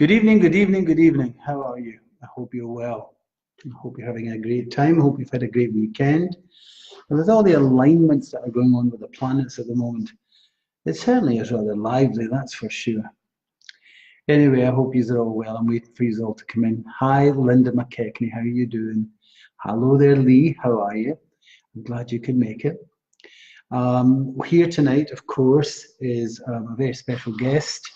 Good evening, good evening, good evening. How are you? I hope you're well. I hope you're having a great time. I hope you've had a great weekend. And with all the alignments that are going on with the planets at the moment, it certainly is rather lively, that's for sure. Anyway, I hope you're all well. I'm waiting for you all to come in. Hi, Linda McKechnie. How are you doing? Hello there, Lee. How are you? I'm glad you could make it. Here tonight, of course, is a very special guest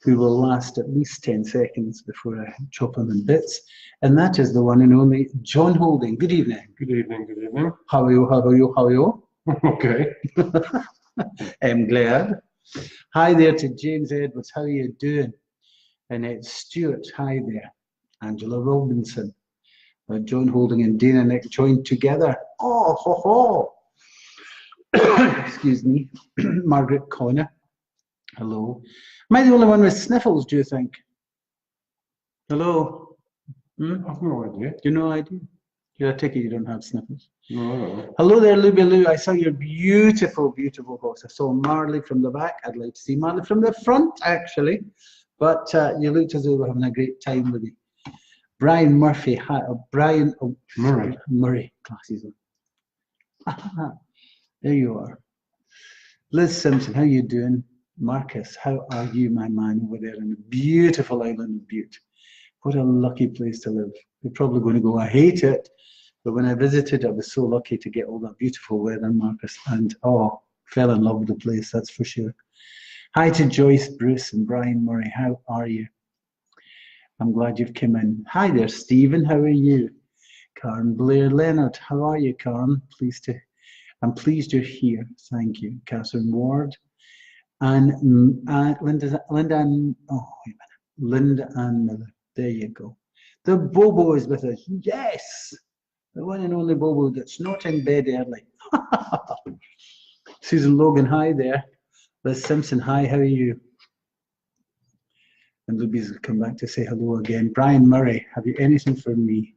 who will last at least 10 seconds before I chop him in bits. And that is the one and only John Holding. Good evening. Good evening, good evening. How are you? How are you? How are you? Okay. I'm glad. Hi there to James Edwards. How are you doing? And it's Stuart. Hi there. Angela Robinson. John Holding and Dana Nick joined together. Oh, ho, ho. Excuse me. Margaret Connor. Hello. Am I the only one with sniffles, do you think? Hello? I've no idea. You no idea? You're a ticket, you don't have sniffles. No. Hello there, Luby Lou. I saw your beautiful, beautiful horse. I saw Marley from the back. I'd like to see Marley from the front, actually. But you looked as though we were having a great time with you. Brian Murphy. Hi, Brian Murray. Glasses on. There you are. Liz Simpson, how you doing? Marcus, how are you, my man, over there in the beautiful island of Bute? What a lucky place to live. You're probably going to go, I hate it. But when I visited, I was so lucky to get all that beautiful weather, Marcus. And, fell in love with the place, that's for sure. Hi to Joyce, Bruce, and Brian Murray. How are you? I'm glad you've come in. Hi there, Stephen. How are you? Karen Blair Leonard. How are you, Karen? I'm pleased you're here. Thank you. Catherine Ward. And Linda Ann Miller. There you go. The Bobo is with us. Yes! The one and only Bobo that's not in bed early. Susan Logan, hi there. Liz Simpson, hi, how are you? And Libby's come back to say hello again. Brian Murray, have you anything for me?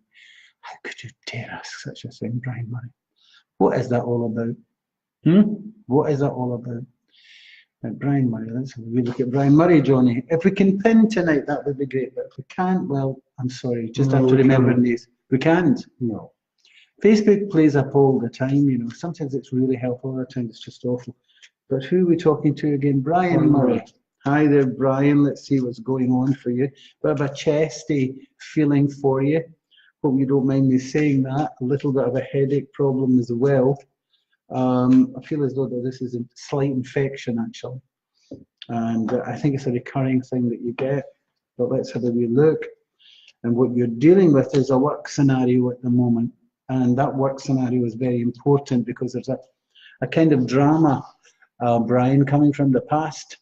How could you dare ask such a thing, Brian Murray? What is that all about? What is that all about? Brian Murray, let's have a wee look at Brian Murray, Johnny. If we can pin tonight, that would be great. But if we can't, well, I'm sorry. Just have to remember these. We can't. No. Facebook plays up all the time, you know. Sometimes it's really helpful, other times it's just awful. But who are we talking to again? Brian Murray. Hi there, Brian. Let's see what's going on for you. Bit of a chesty feeling for you. Hope you don't mind me saying that. A little bit of a headache problem as well. I feel as though this is a slight infection, actually. And I think it's a recurring thing that you get. But let's have a wee look. And what you're dealing with is a work scenario at the moment. And that work scenario is very important because there's a kind of drama, Brian, coming from the past.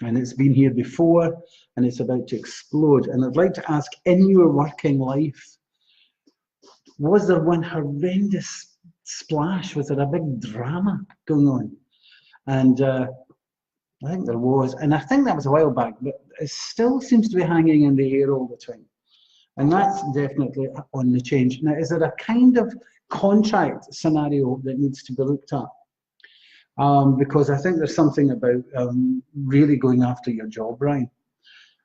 And it's been here before, and it's about to explode. And I'd like to ask, in your working life, was there one horrendous splash? Was there a big drama going on? And I think there was. And I think that was a while back, but it still seems to be hanging in the air all the time. And that's definitely on the change. Now, is there a kind of contract scenario that needs to be looked at? Because I think there's something about really going after your job, Brian,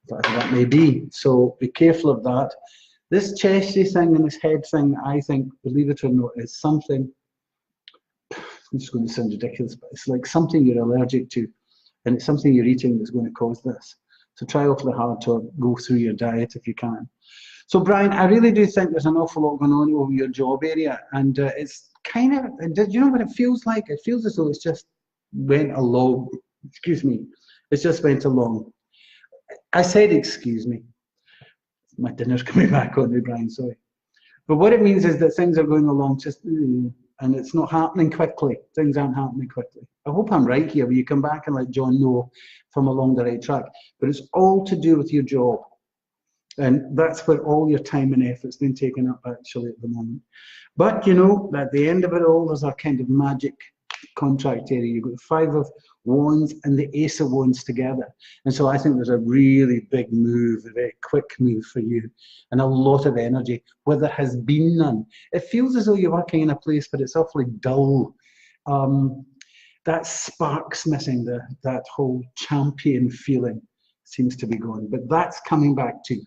whatever that may be. So be careful of that. This chesty thing and this head thing, I think, believe it or not, is something, it's going to sound ridiculous, but it's like something you're allergic to, and it's something you're eating that's going to cause this. So try awfully hard to go through your diet if you can. So Brian, I really do think there's an awful lot going on over your job area, and it's kind of, do you know what it feels like? It feels as though it's just went along, excuse me, it's just went along. I said excuse me. My dinner's coming back on me, Brian, sorry. But what it means is that things are going along just, and it's not happening quickly. Things aren't happening quickly. I hope I'm right here, where you come back and let John know if I'm along the right track. But it's all to do with your job. And that's where all your time and effort's been taken up, actually, at the moment. But, you know, at the end of it all, there's a kind of magic contract area. You've got the Five of Wands and the Ace of Wands together. And so I think there's a really big move, a very quick move for you, and a lot of energy, where there has been none. It feels as though you're working in a place, but it's awfully dull. That spark's missing, that whole champion feeling. seems to be gone, but that's coming back too.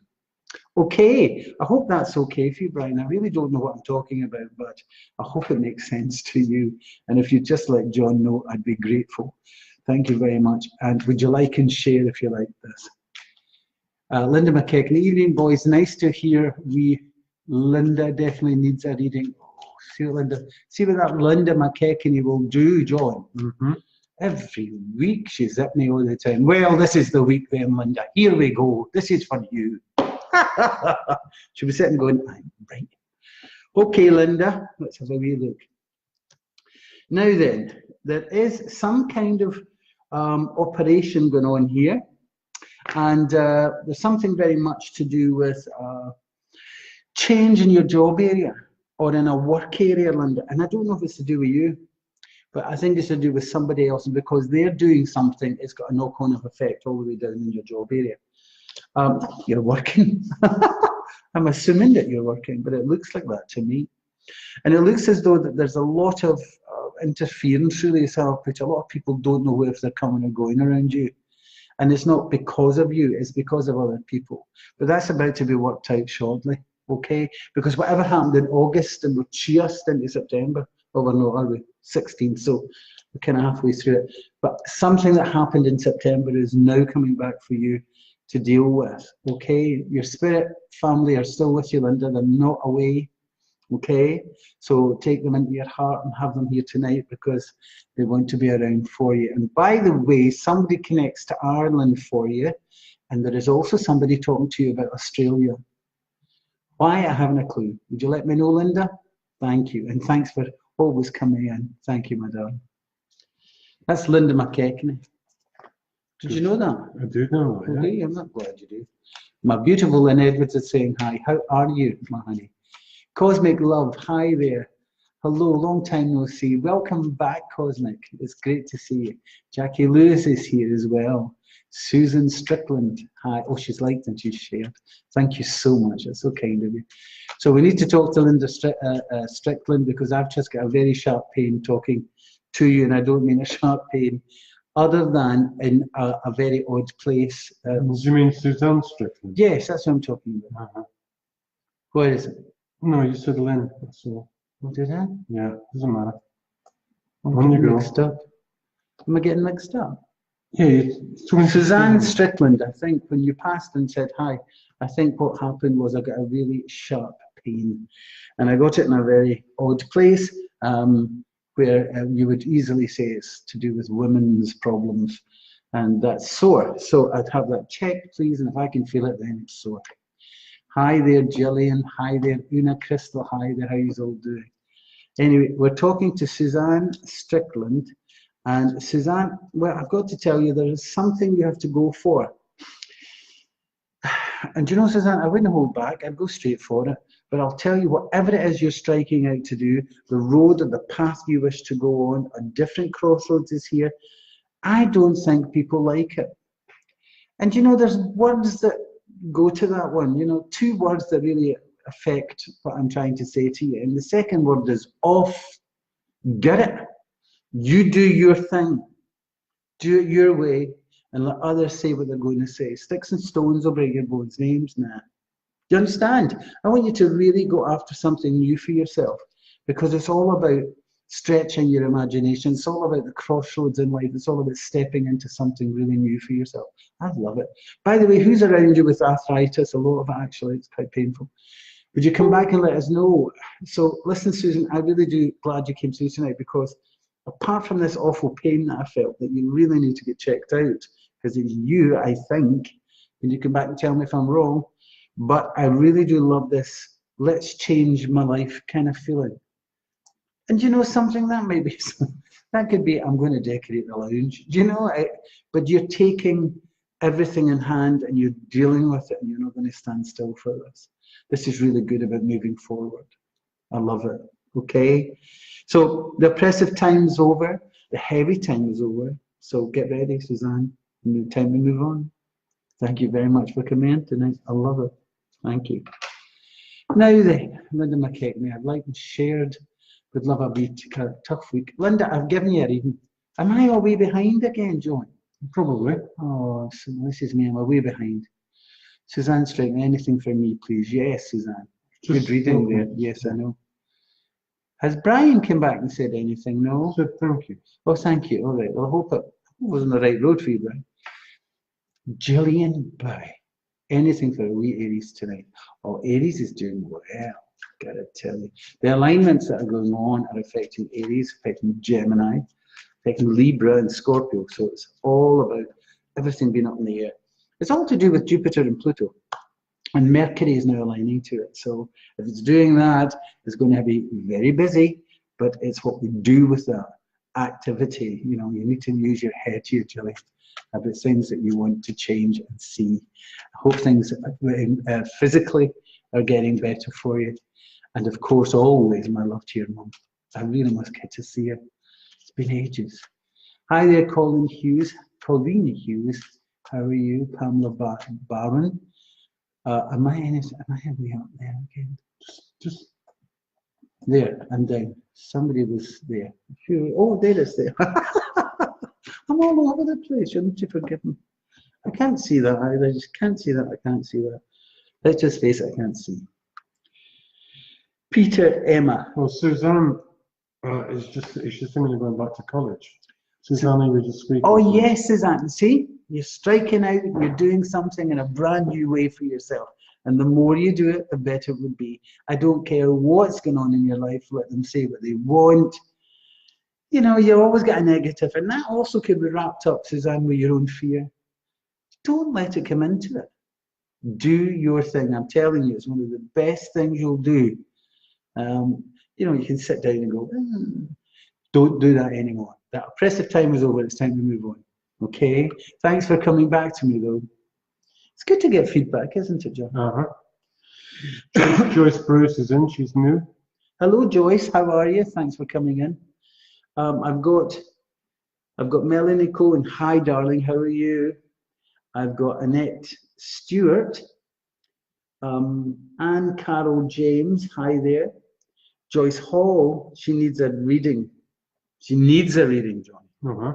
Okay, I hope that's okay for you, Brian. I really don't know what I'm talking about, but I hope it makes sense to you. And if you'd just let John know, I'd be grateful. Thank you very much. And would you like and share if you like this? Linda McKechnie, evening, boys. Nice to hear Linda definitely needs a reading. Oh, see what that Linda McKechnie will do, John. Every week she's at me all the time. Well, this is the week then, Linda. Here we go. This is for you. She'll be sitting going, I'm right. Okay, Linda, let's have a wee look. Now then, there is some kind of operation going on here. And there's something very much to do with change in your job area or in a work area, Linda. And I don't know if it's to do with you, but I think it's to do with somebody else. And because they're doing something, it's got a knock-on effect all the way down in your job area. You're working. I'm assuming that you're working, but it looks like that to me. And it looks as though that there's a lot of interference, really, which a lot of people don't know if they're coming or going around you. And it's not because of you, it's because of other people. But that's about to be worked out shortly, okay? Because whatever happened in August, and we're just into September, oh, we're not, are we? 16th, so we're kind of halfway through it. But something that happened in September is now coming back for you to deal with, okay? Your spirit family are still with you, Linda. They're not away, okay? So take them into your heart and have them here tonight because they want to be around for you. And by the way, somebody connects to Ireland for you, and there is also somebody talking to you about Australia. Why? I haven't a clue. Would you let me know, Linda? Thank you, and thanks for always coming in. Thank you, my darling. That's Linda McKechnie. Did you know that? I do know that, Okay, I'm not glad you do. My beautiful Lynn Edwards is saying hi. How are you, my honey? Cosmic Love, hi there. Hello, long time no see. Welcome back, Cosmic. It's great to see you. Jackie Lewis is here as well. Susan Strickland, hi. Oh, she's liked and she's shared. Thank you so much. That's so kind of you. So we need to talk to Linda Strickland because I've just got a very sharp pain talking to you, and I don't mean a sharp pain other than in a very odd place. Do you mean Suzanne Strickland? Yes, that's what I'm talking about. Where is it? No, you said Lynn. So. What did I? Yeah, doesn't matter. I'm On you getting go. mixed up. Am I getting mixed up? Yeah, Suzanne Strickland, I think, when you passed and said hi, I think what happened was I got a really sharp pain. And I got it in a very odd place where you would easily say it's to do with women's problems. And that's sore. So I'd have that checked, please. And if I can feel it, then it's sore. Hi there, Gillian. Hi there, Una Crystal. Hi there, how you all doing? Anyway, we're talking to Suzanne Strickland. And Suzanne, well, I've got to tell you, there is something you have to go for. And you know, Suzanne, I wouldn't hold back. I'd go straight for it. But I'll tell you, whatever it is you're striking out to do, the road or the path you wish to go on, a different crossroads is here. I don't think people like it. And you know, there's words that go to that one. You know, two words that really affect what I'm trying to say to you. And the second word is off. Get it? You do your thing. Do it your way and let others say what they're going to say. Sticks and stones will break your bones. Names, nah. Do you understand? I want you to really go after something new for yourself because it's all about stretching your imagination. It's all about the crossroads in life. It's all about stepping into something really new for yourself. I love it. By the way, who's around you with arthritis? A lot of it, actually. It's quite painful. Would you come back and let us know? So listen, Susan, I really do glad you came through tonight because apart from this awful pain that I felt, that you really need to get checked out because it's you, I think, and you come back and tell me if I'm wrong, but I really do love this let's change my life kind of feeling. And you know something, that might be, that could be, I'm going to decorate the lounge, do you know, but you're taking everything in hand and you're dealing with it and you're not going to stand still for this. This is really good about moving forward. I love it, okay? So the oppressive time is over, the heavy time is over, so get ready, Suzanne, time to move on. Thank you very much for coming in tonight, I love it, thank you. Now then, Linda McKechnie, I've liked and shared, would love a wee tough week. Linda, I've given you a reading. Am I all way behind again, John? Probably. Oh, so this is me. I'm way behind. Suzanne Strickland, anything for me, please? Yes, Suzanne. Good Just reading there. open. Yes, I know. Has Brian come back and said anything? No? Said thank you. Oh, thank you. All right. Well, I hope it was on the right road for you, Brian. Gillian Bowie. Anything for a wee Aries tonight? Oh, Aries is doing well. Gotta tell you. The alignments that are going on are affecting Aries, affecting Gemini, affecting Libra and Scorpio. So it's all about everything being up in the air. It's all to do with Jupiter and Pluto. And Mercury is now aligning to it. So if it's doing that, it's going to be very busy, but it's what we do with that activity. You know, you need to use your head here, Julie, about things that you want to change and see. I hope things physically are getting better for you. And of course, always my love to your mum. I really must get to see her. It's been ages. Hi there, Colleen Hughes. How are you? Pamela Barron. Am I way up there again? Just There and down. Somebody was there. Oh, there is there. I'm all over the place. You're not to forgive me. I can't see that either. I just can't see that. I can't see that. Let's just face it. I can't see. Peter Emma. well, Suzanne is she's thinking of going back to college. Suzanne, you were just speaking. Oh yes, Suzanne. See, you're striking out. You're doing something in a brand new way for yourself. And the more you do it, the better it would be. I don't care what's going on in your life. Let them say what they want. You know, you always get a negative, and that also can be wrapped up, Suzanne, with your own fear. Don't let it come into it. Do your thing. I'm telling you, it's one of the best things you'll do. You know, you can sit down and go, don't do that anymore. That oppressive time is over. It's time to move on. Okay? Thanks for coming back to me, though. It's good to get feedback, isn't it, John? Joyce Bruce is in. She's new. Hello, Joyce. How are you? Thanks for coming in. I've got Melanie Cohen. Hi, darling. How are you? I've got Annette Stewart. Anne Carol James. Hi there. Joyce Hall. She needs a reading. She needs a reading, John.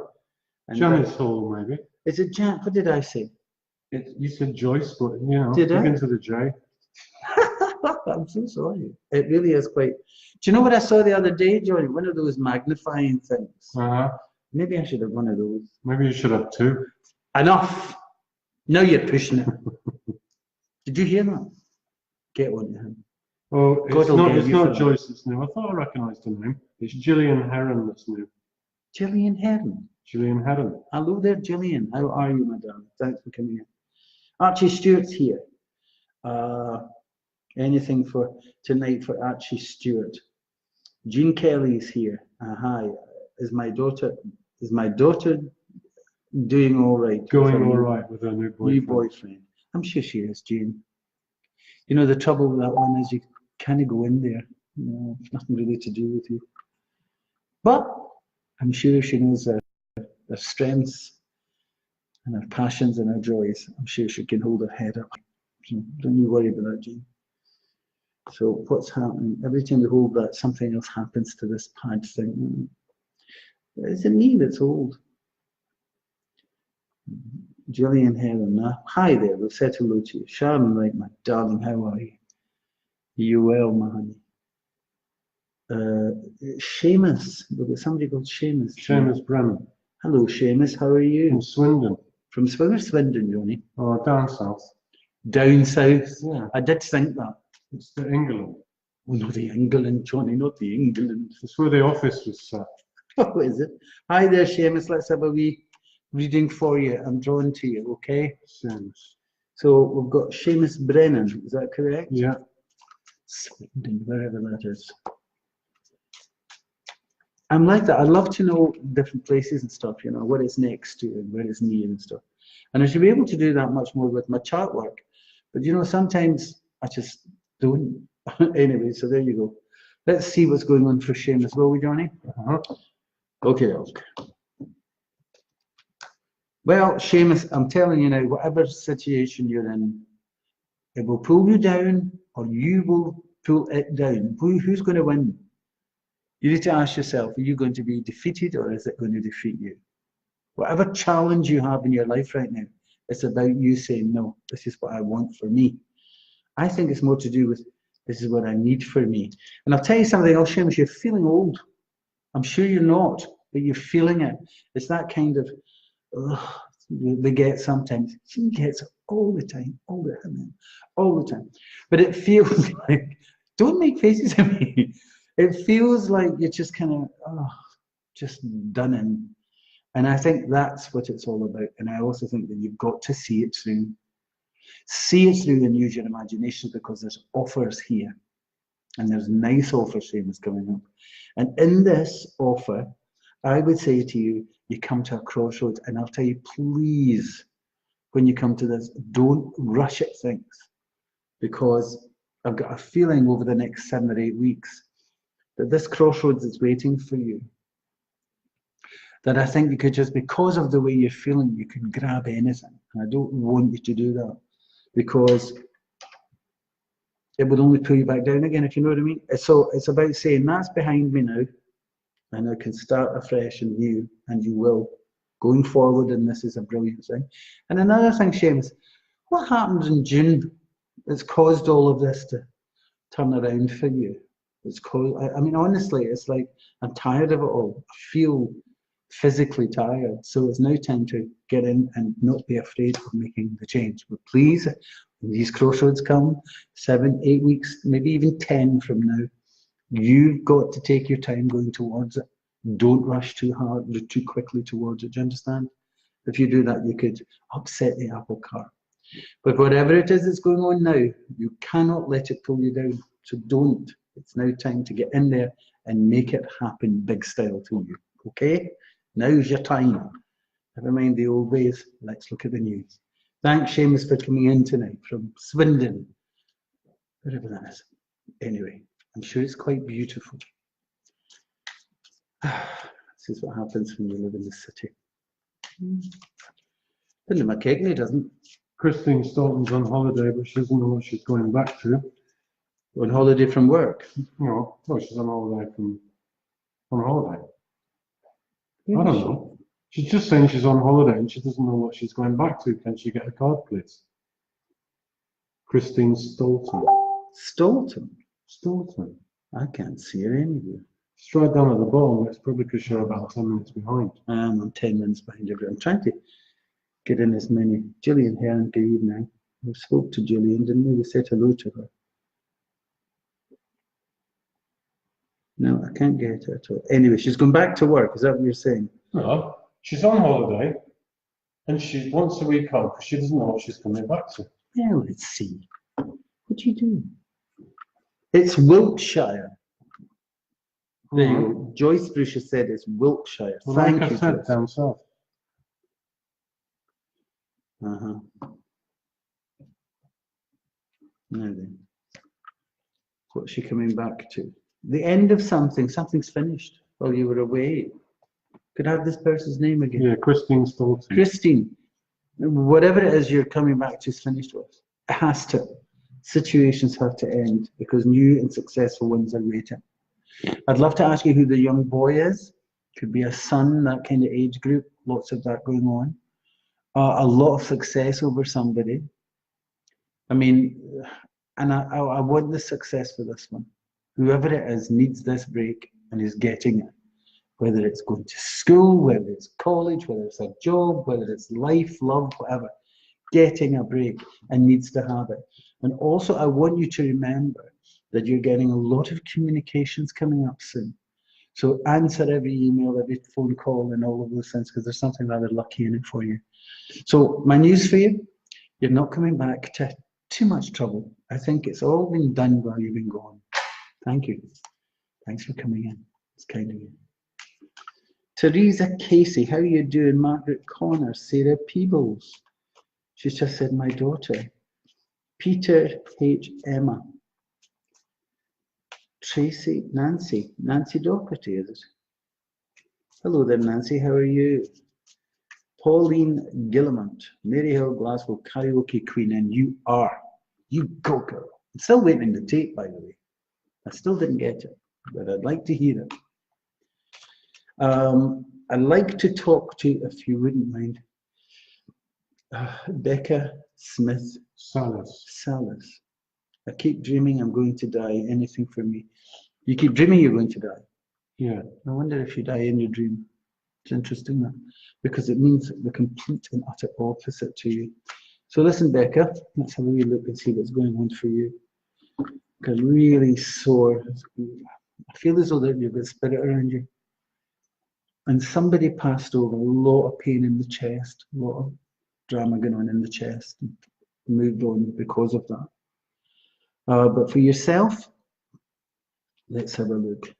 Janice Hall, maybe. Is it Jan? What did I say? You said Joyce, but you know, Did I? begins with a J. I'm so sorry. It really is quite. Do you know what I saw the other day, Johnny? One of those magnifying things. Maybe I should have one of those. Maybe you should have two. Enough. Now you're pushing it. Did you hear that? Get one to him. Oh, God will give it's you not for that. Joyce that's new. I thought I recognised the name. It's Gillian Heron that's new. Gillian Heron. Gillian Heron. Hello there, Gillian. How are you, my darling? Thanks for coming in. Archie Stewart's here. Anything for tonight for Archie Stewart? Jean Kelly's here. Hi. Is my daughter doing all right? Going all right with her new boyfriend. New boyfriend. I'm sure she is, Jean. You know, the trouble with that one is you kind of go in there. You know, it's nothing really to do with you. But I'm sure she knows her strengths and her passions and her joys. I'm sure she can hold her head up. So don't you worry about that, Jean. So what's happening? Every time we hold that, something else happens to this pad thing. Is it me that's old? Gillian Heron. Hi there. We've said hello to you. Sharon, right, my darling. How are you? You well, my honey? Seamus. We've got somebody called Seamus. Seamus Brennan. Hello, Seamus. How are you? From Swindon. From Swindon, Johnny. Oh, down south. Down south. Yeah. I did think that. It's the England. Oh, no, the England, Johnny, not the England. It's where the office was set. Oh, is it? Hi there, Seamus. Let's have a wee reading for you. I'm drawn to you, okay? Seamus. So we've got Seamus Brennan. Is that correct? Yeah. Swindon, wherever that is. I'm like that. I love to know different places and stuff, you know, what it's next to and where it's near and stuff. And I should be able to do that much more with my chart work. But, you know, sometimes I just don't. Anyway, so there you go. Let's see what's going on for Seamus, will we, Johnny? Okay. Well, Seamus, I'm telling you now, whatever situation you're in, it will pull you down or you will pull it down. Who's going to win? You need to ask yourself, are you going to be defeated or is it going to defeat you? Whatever challenge you have in your life right now, it's about you saying, no, this is what I want for me. I think it's more to do with, this is what I need for me. And I'll tell you something else, Seamus, you're feeling old. I'm sure you're not, but you're feeling it. It's that kind of, they get sometimes. She gets all the time, all the time, all the time. But it feels like, don't make faces at me. It feels like you're just kind of, just done in. And I think that's what it's all about. And I also think that you've got to see it through. See it through and use your imagination, because there's offers here. And there's nice offers, Seamus, coming up. And in this offer, I would say to you, you come to a crossroads, and I'll tell you, please, when you come to this, don't rush at things, because I've got a feeling over the next 7 or 8 weeks that this crossroads is waiting for you. That I think you could just, because of the way you're feeling, you can grab anything. And I don't want you to do that, because it would only pull you back down again, if you know what I mean. So it's about saying, that's behind me now, and I can start afresh and new, and you will, going forward, and this is a brilliant thing. And another thing, Seamus, what happened in June that's caused all of this to turn around for you? It's caused, I mean, honestly, it's like, I'm tired of it all. I feel physically tired. So it's now time to get in and not be afraid of making the change. But please, when these crossroads come, 7, 8 weeks, maybe even 10 from now, you've got to take your time going towards it. Don't rush too hard, too quickly towards it. Do you understand? If you do that, you could upset the apple cart. But whatever it is that's going on now, you cannot let it pull you down. So don't. It's now time to get in there and make it happen big style to you. Okay? Now's your time. Never mind the old ways. Let's look at the news. Thanks, Seamus, for coming in tonight from Swindon, wherever that is. Anyway, I'm sure it's quite beautiful. This is what happens when you live in the city. Billy McKegney doesn't. Christine Staunton's on holiday, but she doesn't know what she's going back to. On holiday from work? No, she's on holiday on holiday. I don't know. She's just saying she's on holiday and she doesn't know what she's going back to. Can she get a card, please? Christine Staunton. Staunton? Staunton. I can't see her anywhere. She's right down at the bottom. It's probably because you're about 10 minutes behind. I'm 10 minutes behind you. I'm trying to get in as many. Gillian Hearn, good evening. We spoke to Gillian, didn't we? We said hello to her. No, I can't get her at all. Anyway, she's gone back to work. Is that what you're saying? No, she's on holiday and she wants a wee card because she doesn't know what she's coming back to. Yeah, let's see. What do you do? It's Wiltshire. There you go. Joyce Bruce has said it's Wiltshire. Well, Thank like you. I said, down south. Now then, what's she coming back to? The end of something. Something's finished while you were away. Could I have this person's name again? Yeah, Christine Staunton. Christine. Whatever it is you're coming back to is finished with. It has to. Situations have to end because new and successful ones are waiting. I'd love to ask you who the young boy is. Could be a son, that kind of age group. Lots of that going on. A lot of success over somebody. I mean, and I want the success for this one. Whoever it is needs this break and is getting it. Whether it's going to school, whether it's college, whether it's a job, whether it's life, love, whatever. Getting a break and needs to have it. And also, I want you to remember that you're getting a lot of communications coming up soon. So answer every email, every phone call, and all of those things, because there's something rather lucky in it for you. So my news for you, you're not coming back to too much trouble. I think it's all been done while you've been gone. Thank you. Thanks for coming in. It's kind of you. Teresa Casey, how are you doing? Margaret Connor, Sarah Peebles. She's just said, my daughter. Peter H. Emma. Tracy, Nancy Doherty, is it? Hello there, Nancy, how are you? Pauline Gillamont, Maryhill, Glasgow, karaoke queen, and you go, girl. I'm still waiting the tape, by the way. I still didn't get it, but I'd like to hear it. I'd like to talk to, if you wouldn't mind, Becca Smith Salas. I keep dreaming I'm going to die. Anything for me. You keep dreaming you're going to die. Yeah. I wonder if you die in your dream. It's interesting that, because it means the complete and utter opposite to you. So listen, Becca, let's have a wee look and see what's going on for you. Because really sore. I feel as though that you've got spirit around you. And somebody passed over, a lot of pain in the chest, a lot of drama going on in the chest, and moved on because of that. But for yourself, let's have a look.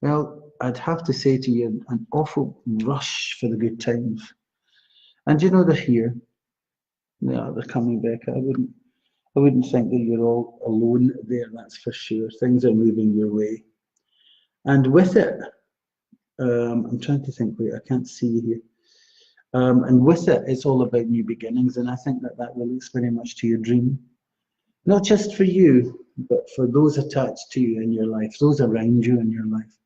Well, I'd have to say to you, an awful rush for the good times. And you know they're here. Yeah, they're coming back. I wouldn't think that you're all alone there, that's for sure. Things are moving your way. And with it, I'm trying to think, wait, I can't see here. And with it, it's all about new beginnings. And I think that that relates very much to your dream. Not just for you, but for those attached to you in your life, those around you in your life.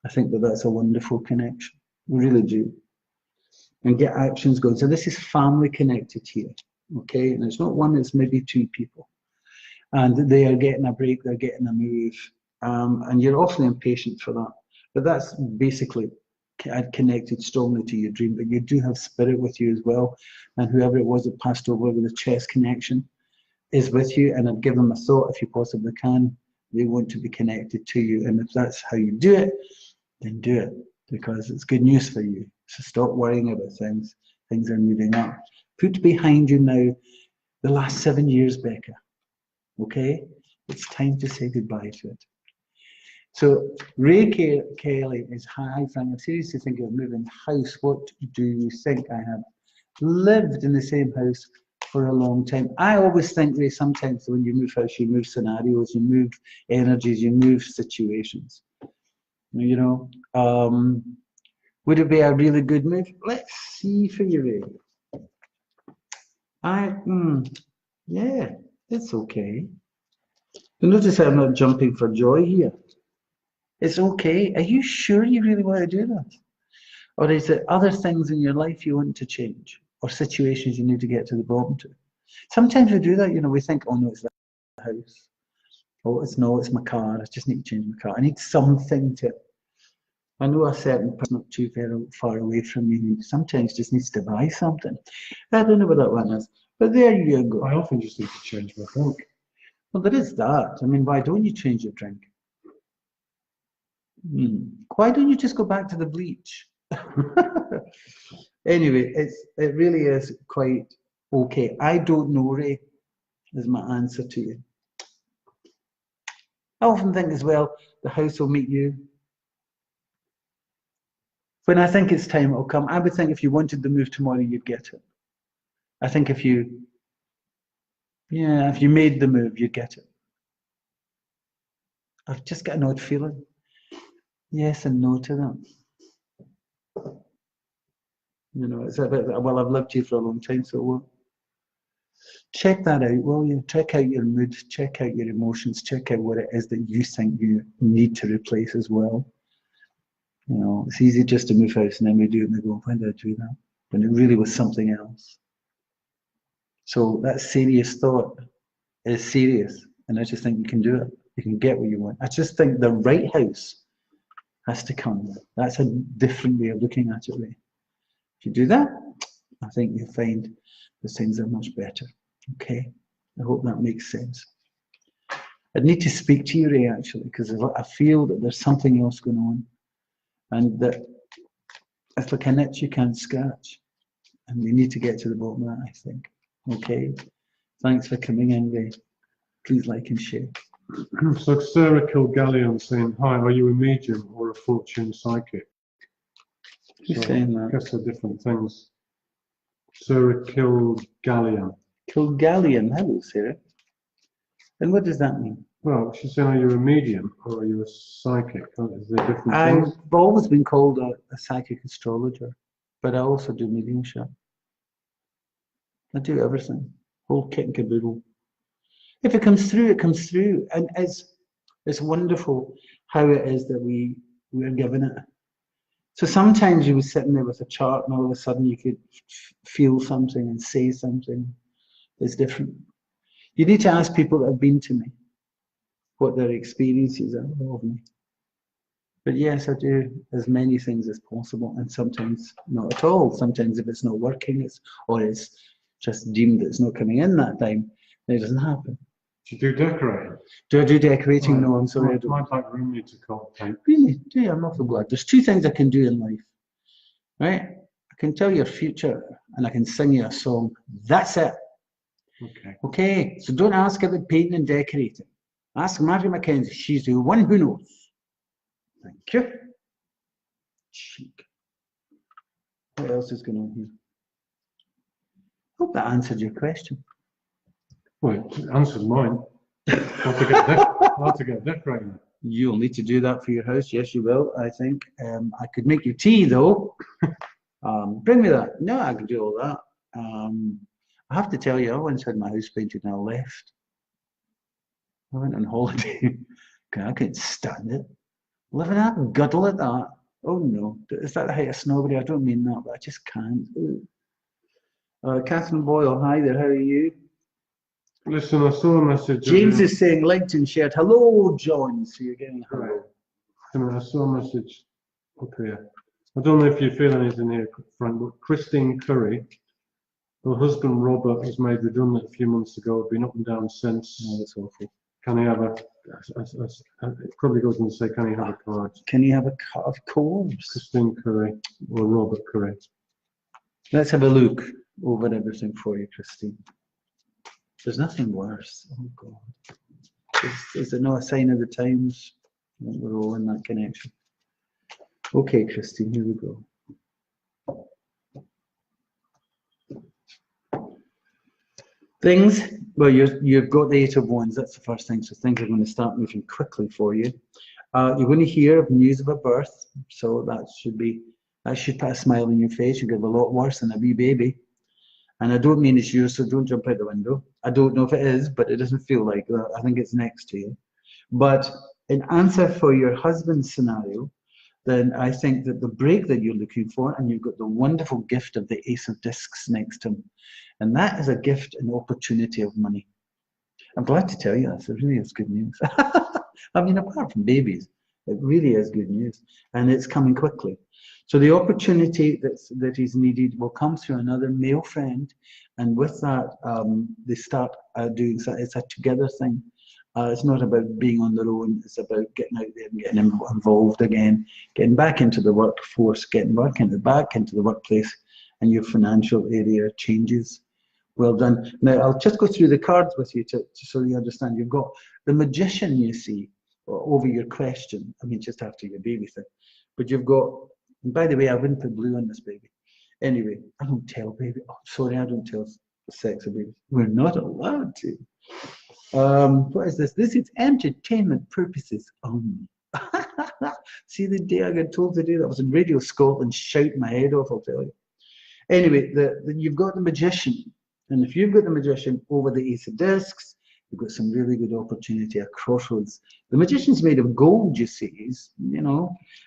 I think that that's a wonderful connection. We really do. And get actions going. So this is family connected here, okay? And it's not one, it's maybe two people. And they are getting a break, they're getting a move. And you're awfully impatient for that. But that's basically connected strongly to your dream. But you do have spirit with you as well. And whoever it was that passed over with a chest connection is with you. And I'd give them a thought if you possibly can. They want to be connected to you. And if that's how you do it, then do it, because it's good news for you. So stop worrying about things. Things are moving up. Put behind you now the last 7 years, Becca. Okay? It's time to say goodbye to it. So Ray Kelly is, hi Frank, I'm seriously thinking of moving house. What do you think? I have lived in the same house for a long time. I always think, Ray, sometimes when you move house, you move scenarios, you move energies, you move situations. You know, would it be a really good move? Let's see for you, Ray. Yeah, it's okay. You notice I'm not jumping for joy here. It's okay. Are you sure you really want to do that? Or is there other things in your life you want to change, or situations you need to get to the bottom to? Sometimes we do that, you know, we think, oh no, it's the house. Oh, it's my car. I just need to change my car. I need something to. I know a certain person not too very far away from me who sometimes just needs to buy something. I don't know what that one is, but there you go. I often just need to change my drink. Well, there is that. I mean, why don't you change your drink? Why don't you just go back to the bleach? Anyway, it really is quite okay. I don't know, Ray, is my answer to you. I often think as well, the house will meet you. When I think it's time, it'll come. I would think if you wanted the move tomorrow, you'd get it. I think if you made the move, you'd get it. I've just got an odd feeling. Yes and no to that. You know, it's a bit, well, I've lived here for a long time, so we'll check that out, will you? Check out your mood, check out your emotions, check out what it is that you think you need to replace as well. You know, it's easy just to move house and then we do it and we go, why did I do that? When it really was something else. So that serious thought is serious. And I just think you can do it. You can get what you want. I just think the right house has to come. That's a different way of looking at it, Ray. If you do that, I think you'll find the things are much better. Okay? I hope that makes sense. I'd need to speak to you, Ray, actually, because I feel that there's something else going on. And that it's like an itch you can't scratch. And we need to get to the bottom of that, I think. Okay? Thanks for coming in, Ray. Please like and share. So Sarah Kilgallion saying, hi, are you a medium or a fortune psychic? Who's saying that? I guess they're different things. Sarah Kilgallion. Kilgallion, hello, Sarah. And what does that mean? Well, she's saying, are you a medium or are you a psychic? Is there different things? I've always been called a psychic astrologer, but I also do mediumship. I do everything, whole kit and caboodle. If it comes through, it comes through. And it's wonderful how it is that we're given it. So sometimes you were sitting there with a chart and all of a sudden you could feel something and say something that's different. You need to ask people that have been to me what their experiences are of me. But yes, I do as many things as possible, and sometimes not at all. Sometimes if it's not working, or it's just deemed that it's not coming in that time, then it doesn't happen. Do you do decorating? Do I do decorating? Right, No, I'm sorry, I don't. My back room needs a coat paint. Really? Do you? I'm awful glad. There's two things I can do in life, right? I can tell your future and I can sing you a song. That's it. Okay. Okay, so don't ask about painting and decorating. Ask Margaret Mackenzie. She's the one who knows. Thank you. Cheek. What else is going on here? Hope that answered your question. Well, it answers mine. How to get decorating. You'll need to do that for your house. Yes, you will, I think. I could make you tea, though. Bring me that. No, I can do all that. I have to tell you, I once had my house painted and I left. I went on holiday. I couldn't stand it. Living that guddle at that. Oh no. Is that the height of snobbery? I don't mean that, but I just can't. Catherine Boyle, hi there, how are you? Listen, I saw a message. James is saying LinkedIn shared. Hello, John. So you're getting hello. I saw a message up here. I don't know if you feel anything here, Frank, but Christine Curry, her husband Robert was made redundant a few months ago, been up and down since. Oh, that's awful. Can he have it probably goes on to say, can he have a card? Can you have a cut? Of course. Christine Curry or Robert Curry. Let's have a look over everything for you, Christine. There's nothing worse. Oh God. Is there not a sign of the times? I think we're all in that connection. Okay, Christine, here we go. Things, well, you've got the 8 of Wands, that's the first thing, so things are going to start moving quickly for you. You're going to hear of news of a birth, so that should put a smile on your face. You get a lot worse than a wee baby. And I don't mean it's yours, so don't jump out the window. I don't know if it is, but it doesn't feel like that. I think it's next to you. But in answer for your husband's scenario, then I think that the break that you're looking for, and you've got the wonderful gift of the Ace of Discs next to him, and that is a gift and opportunity of money. I'm glad to tell you this. It really is good news. I mean, apart from babies, it really is good news, and it's coming quickly. So the opportunity that is needed will come through another male friend, and with that, they start doing so. It's a together thing. It's not about being on their own. It's about getting out there and getting involved again, getting back into the workforce, getting back into the workplace, and your financial area changes. Well done. Now, I'll just go through the cards with you so you understand. You've got the Magician, you see, over your question. I mean, just after your baby thing. But you've got, and by the way, I wouldn't put blue on this baby. Anyway, I don't tell baby. Oh, sorry, I don't tell the sex of babies. We're not allowed to. What is this? This is entertainment purposes only. See, the day I got told to do that, I was in Radio Scotland shouting my head off, I'll tell you. Anyway, you've got the Magician. And if you've got the Magician over the Ace of Discs, you've got some really good opportunity at crossroads. The Magician's made of gold, you see,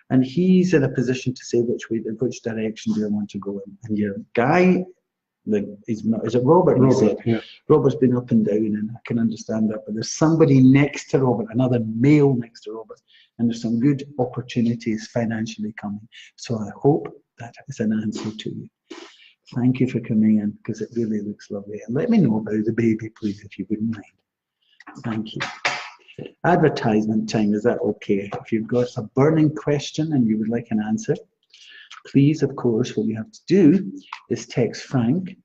and he's in a position to say which direction do I want to go in. And your guy, is it Robert? Robert, yeah. Robert's been up and down, and I can understand that, but there's somebody next to Robert, another male next to Robert, and there's some good opportunities financially coming. So I hope that is an answer to you. Thank you for coming in, because it really looks lovely. And let me know about the baby, please, if you wouldn't mind. Thank you. Advertisement time, is that okay? If you've got a burning question and you would like an answer, please, of course, what you have to do is text Frank,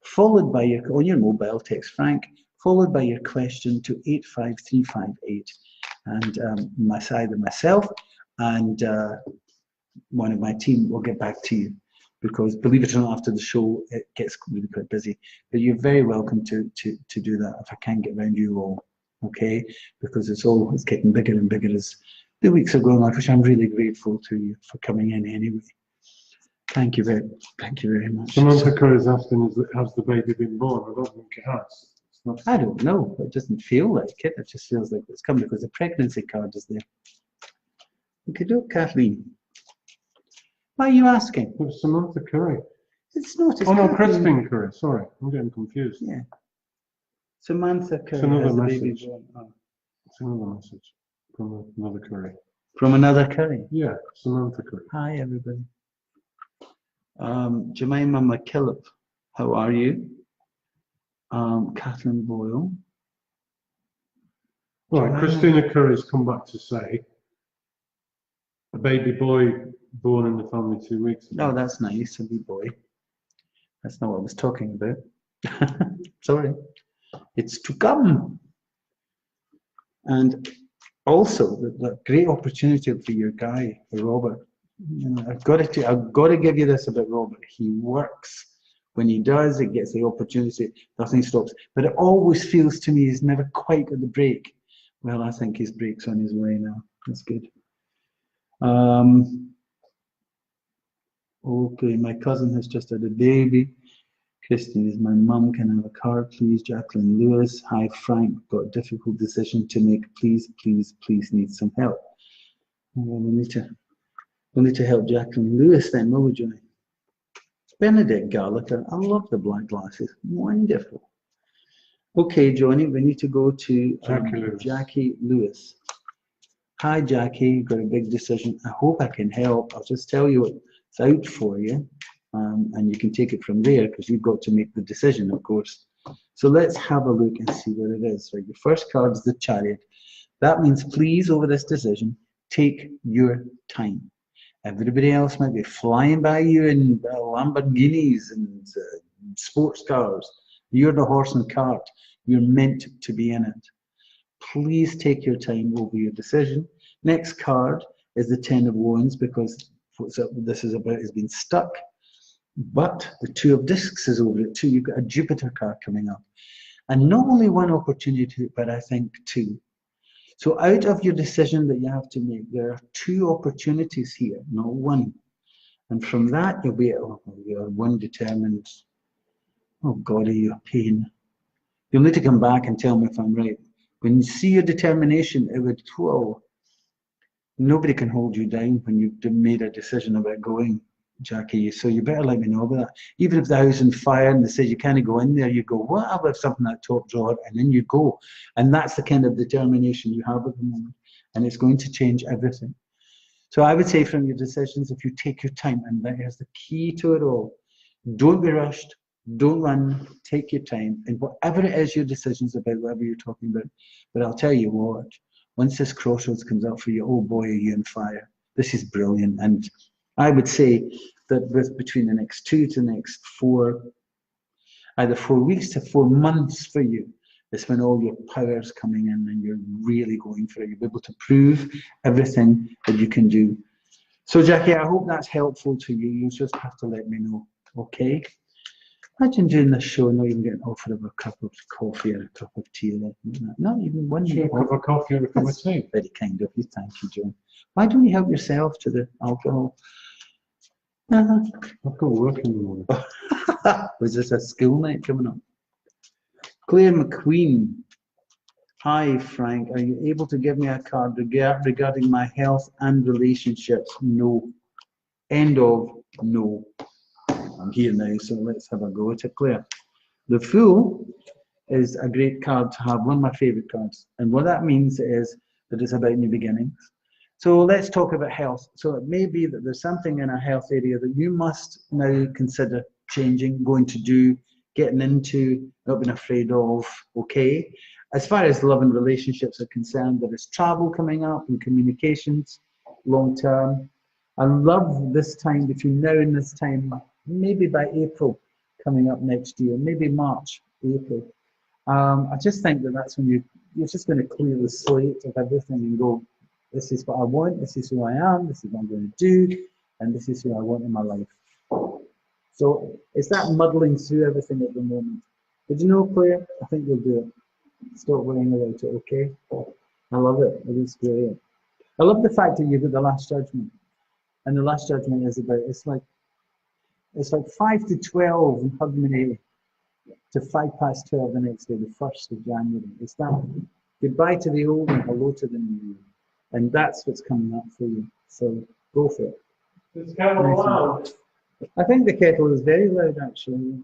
followed by on your mobile, text Frank, followed by your question to 85358. And either myself and one of my team will get back to you. Because believe it or not, after the show, it gets really quite busy. But you're very welcome to do that if I can't get around you all, okay? Because it's getting bigger and bigger as the weeks are going on, which I'm really grateful to you for coming in anyway. Thank you very much. Samantha Curry's asking, has the baby been born? I don't think it has. I don't know. It doesn't feel like it. It just feels like it's coming because the pregnancy card is there. Okay, Kathleen. Why are you asking? It's Samantha Curry. It's not. It's Oh no, can't be- Christine Curry. Sorry, I'm getting confused. Yeah. Samantha Curry another has a baby message. born. Oh. It's another message from another Curry. From another Curry. Yeah, Samantha Curry. Hi, everybody. Jemima McKillop, how are you? Kathleen Boyle. Right, Jemima- Christina Curry's come back to say a baby boy born in the family 2 weeks ago. Oh, that's nice, a wee boy. That's not what I was talking about. Sorry. It's to come. And also, the great opportunity for your guy, Robert. You know, I've got to give you this about Robert. He works. When he does, it gets the opportunity. Nothing stops. But it always feels to me he's never quite at the break. Well, I think his break's on his way now. That's good. Okay, my cousin has just had a baby. Christine is my mum. Can I have a card, please? Jacqueline Lewis. Hi, Frank. Got a difficult decision to make. Please, please, please need some help. Well, we need to help Jacqueline Lewis then, will we, Johnny? Benedict Gallagher. I love the black glasses. Wonderful. Okay, Johnny, we need to go to Jackie Lewis. Hi, Jackie. Got a big decision. I hope I can help. I'll just tell you what's out for you. And you can take it from there because you've got to make the decision, of course. So let's have a look and see what it is. Right, your first card is the Chariot. That means please, over this decision, take your time. Everybody else might be flying by you in Lamborghinis and sports cars. You're the horse and cart. You're meant to be in it. Please take your time over your decision. Next card is the Ten of Wands because what this is about is being stuck. But the Two of Discs is over it too. You've got a Jupiter card coming up. And not only one opportunity, but I think two. So out of your decision that you have to make, there are two opportunities here, not one. And from that, you'll be, oh, you're one determined, oh God, are you a pain. You'll need to come back and tell me if I'm right. When you see your determination, it would, whoa, nobody can hold you down when you've made a decision about going, Jackie. So you better let me know about that. Even if the house is on fire and they say you can't go in there, you go, what about something that top drawer? And then you go. And that's the kind of determination you have at the moment. And it's going to change everything. So I would say from your decisions, if you take your time, and that is the key to it all, don't be rushed, don't run, take your time. And whatever it is your decisions about, whatever you're talking about. But I'll tell you what, once this crossroads comes up for you, oh boy, are you on fire. This is brilliant. And I would say that between the next 2 to the next 4, either 4 weeks to 4 months for you, is when all your power's coming in and you're really going for it. You'll be able to prove everything that you can do. So Jackie, I hope that's helpful to you. You just have to let me know, okay? Imagine doing this show and not even getting offered of a cup of coffee or a cup of tea. Not even one. Sure, a cup of coffee or a cup of tea. Very kind of you. Thank you, John. Why don't you help yourself to the alcohol? I've got work in the morning. Was this a school night coming up? Claire McQueen. Hi, Frank. Are you able to give me a card regarding my health and relationships? No. End of no. I'm here now, so let's have a go at it, Claire. The Fool is a great card to have, one of my favourite cards. And what that means is that it's about new beginnings. So let's talk about health. So it may be that there's something in a health area that you must now consider changing, going to do, getting into, not being afraid of, okay? As far as love and relationships are concerned, there is travel coming up and communications, long term. I love this time, between now and this time, maybe by April coming up next year, maybe March, April. I just think that that's when you're just going to clear the slate of everything and go, this is what I want, this is who I am, this is what I'm going to do, and this is who I want in my life. So it's that muddling through everything at the moment. Did you know, Claire? I think you'll do it. Stop worrying about it, okay? I love it. It is great. I love the fact that you've got the Last Judgment. And the Last Judgment is about, it's like 5 to 12 in Hogmanay to 5 past 12 the next day, the 1st of January. It's that goodbye to the old and hello to the new. And that's what's coming up for you. So go for it. Is kettle loud? I think the kettle is very loud, actually.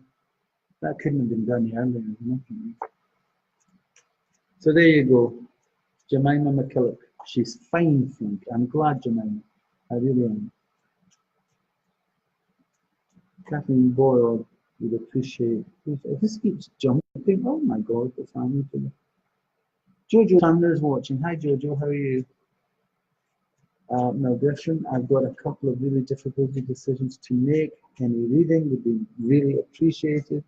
That couldn't have been done earlier. Nothing. So there you go. Jemima McKillop. She's fine, Frank. I'm glad, Jemima. I really am. Kathleen Boyle would appreciate. This keeps jumping. Oh my God, what's happening to me? Jojo Sanders watching. Hi, Jojo. How are you? Mel Griffin. I've got a couple of really difficult decisions to make. Any reading would be really appreciated.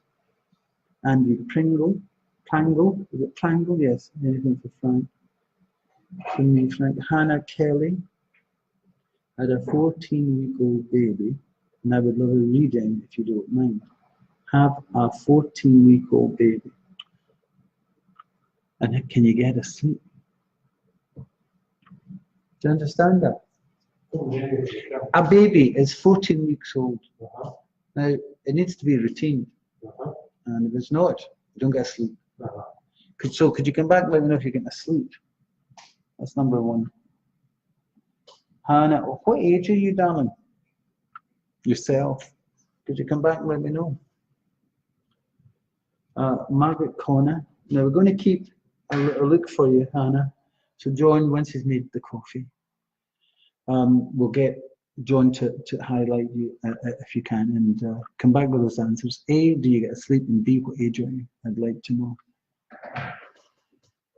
Andy Pringle. Prangle. Is it Prangle? Yes. Anything for Frank. From me, Frank. Hannah Kelly had a 14-week-old baby, and I would love a reading if you don't mind. Have a 14-week-old baby. And can you get a sleep? Do you understand that? A baby is 14 weeks old. Now, it needs to be routine. And if it's not, you don't get sleep. So could you come back and let me know if you're getting asleep? That's number one. Hannah, what age are you, darling? Yourself. Could you come back and let me know? Margaret Connor. Now we're going to keep a look for you, Hannah. So John, once he's made the coffee, we'll get John to highlight you if you can, and come back with those answers. A, do you get asleep? And B, what age are you? I'd like to know.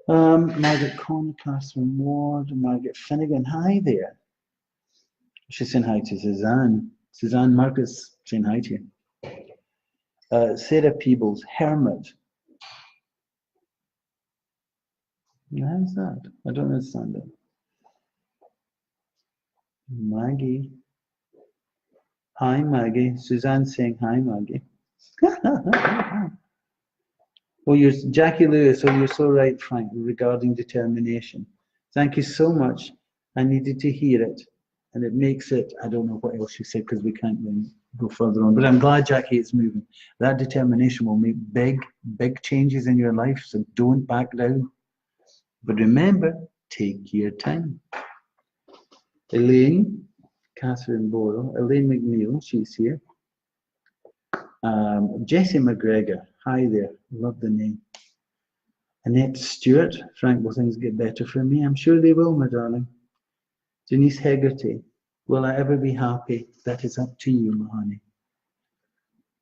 Margaret Connor, Catherine Ward, Margaret Finnegan. Hi there. She's saying hi to Suzanne. Suzanne, Margaret's saying hi to you. Sarah Peebles, Hermit. How's that? I don't understand it. Maggie. Hi, Maggie. Suzanne's saying hi, Maggie. Oh, you're Jackie Lewis. Oh, you're so right, Frank, regarding determination. Thank you so much. I needed to hear it. And it makes it, I don't know what else you said because we can't then go further on. But I'm glad, Jackie, it's moving. That determination will make big, big changes in your life. So don't back down. But remember, take your time. Elaine, Catherine Boyle, Elaine McNeil, she's here. Jessie McGregor, hi there, love the name. Annette Stewart, Frank, will things get better for me? I'm sure they will, my darling. Denise Hegarty, will I ever be happy? That is up to you, my honey.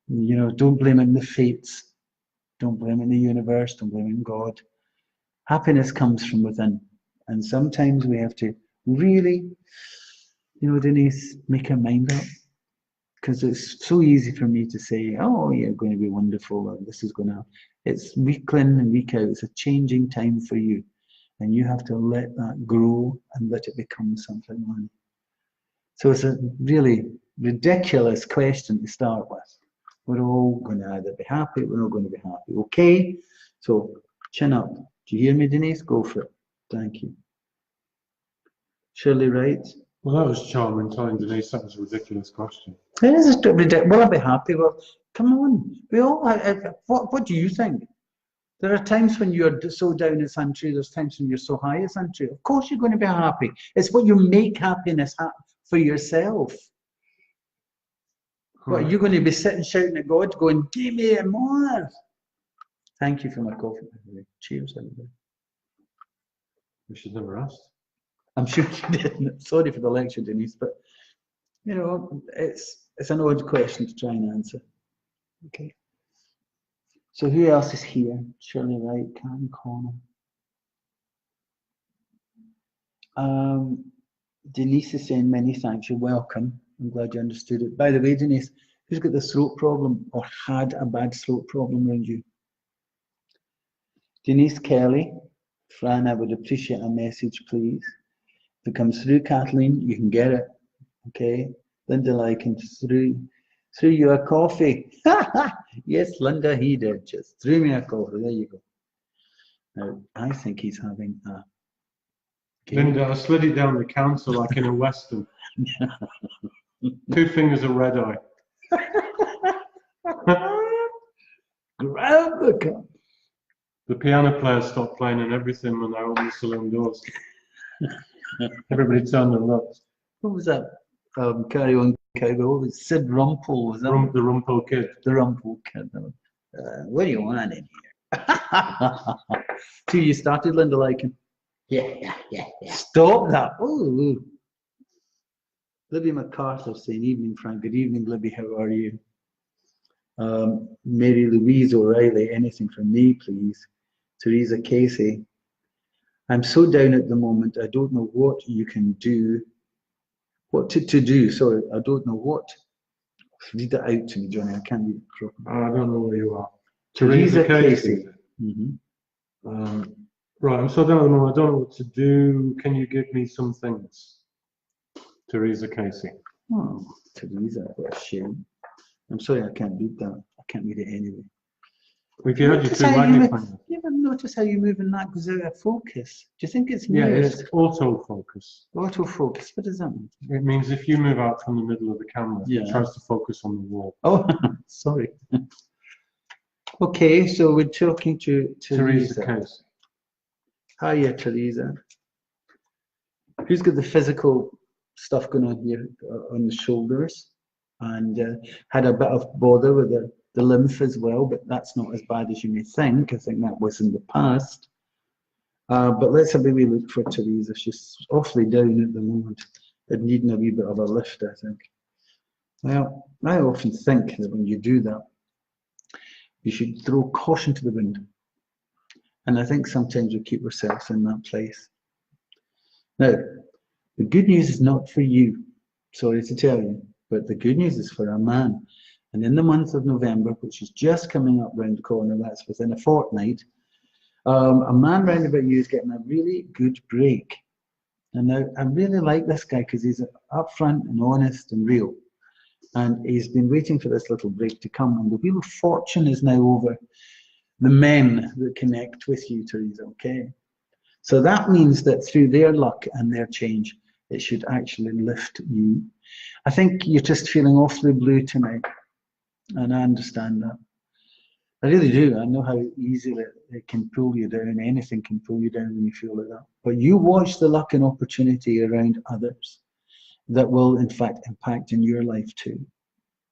You know, don't blame it on the fates. Don't blame it on the universe. Don't blame it on God. Happiness comes from within. And sometimes we have to really, you know, Denise, make our mind up. Because it's so easy for me to say, oh, you're going to be wonderful, or this is going to, it's week in and week out. It's a changing time for you. And you have to let that grow and let it become something more. So it's a really ridiculous question to start with. We're all going to either be happy, we're not going to be happy. Okay? So chin up. Do you hear me, Denise? Go for it. Thank you. Shirley Wright. Well, that was charming, telling Denise that was a ridiculous question. It is ridiculous. Will I be happy? Well, come on. We all. What do you think? There are times when you're so down as Santry, there's times when you're so high as Santry. Of course you're going to be happy. It's what you make happiness for yourself. What, you're going to be sitting shouting at God, going, give me more. Thank you for my coffee. Cheers, everybody. We should never ask. I'm sure you didn't. Sorry for the lecture, Denise, but you know, it's an odd question to try and answer. Okay. So who else is here? Shirley Wright, Karen Connor. Denise is saying many thanks. You're welcome. I'm glad you understood it. By the way, Denise, who's got the throat problem or had a bad throat problem around you? Denise Kelly, Fran, I would appreciate a message, please. If it comes through Kathleen, you can get it. Okay. Linda Likens through you a coffee. Yes, Linda, he did. Just threw me a coffee. There you go. Now, I think he's having a... Okay. Linda, I slid it down the counter like in a Western. 2 fingers of red eye. Grab the cup. The piano player stopped playing and everything when I opened the saloon doors. Everybody turned and looked. What was that? Carry on. cow. They always Sid Rumpel, was that The Rumpel Kid. the Rumpel kid? What do you want in here? So you started, Linda, liking? Yeah. Stop that. Oh, Libby MacArthur saying, evening, Frank. Good evening, Libby. How are you? Mary Louise O'Reilly, anything from me, please. Teresa Casey. I'm so down at the moment. I don't know what you can do. What to do. Sorry, I don't know what. Read it out to me, Johnny. I can't read it properly. I don't know where you are. Teresa Casey. Casey. Mhm. Right, I'm so down at the moment. I don't know what to do. Can you give me some things? Teresa Casey. Oh, Teresa, what a shame. I'm sorry, I can't read that. I can't read it anyway. If you had your Notice two how you magnifying. You ever notice how you move and that goes out of focus? Do you think it's Yeah, mirrors? it's autofocus. Autofocus. What does that mean? It means if you move out from the middle of the camera, Yeah. it tries to focus on the wall. Oh, sorry. Okay, so we're talking to Teresa Teresa. Casey. Hiya, Teresa. Who's got the physical stuff going on here on the shoulders, and had a bit of bother with the lymph as well, but that's not as bad as you may think. I think that was in the past. But let's have a wee look for Teresa. She's awfully down at the moment. It needing a wee bit of a lift, I think. Well, I often think that when you do that, you should throw caution to the wind. And I think sometimes we keep ourselves in that place. Now, the good news is not for you, sorry to tell you, but the good news is for a man. And in the month of November, which is just coming up round the corner, that's within a fortnight, a man round about you is getting a really good break. And now, I really like this guy because he's upfront and honest and real. And he's been waiting for this little break to come. And the wheel of fortune is now over the men that connect with you, Teresa, okay? So that means that through their luck and their change, it should actually lift you. I think you're just feeling awfully blue tonight. And I understand that. I really do. I know how easily it can pull you down. Anything can pull you down when you feel like that. But you watch the luck and opportunity around others that will, in fact, impact in your life too.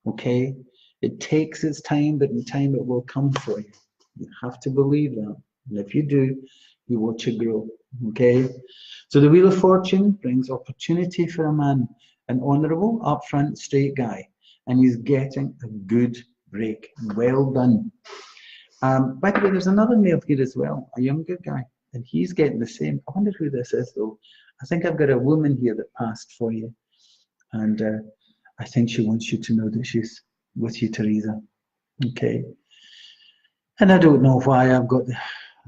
Okay? It takes its time, but in time it will come for you. You have to believe that. And if you do, you watch it grow. Okay? So the Wheel of Fortune brings opportunity for a man, an honourable, upfront, straight guy. And he's getting a good break. Well done. By the way, there's another male here as well, a younger guy, and he's getting the same. I wonder who this is, though. I think I've got a woman here that passed for you, and I think she wants you to know that she's with you, Teresa. Okay. And I don't know why I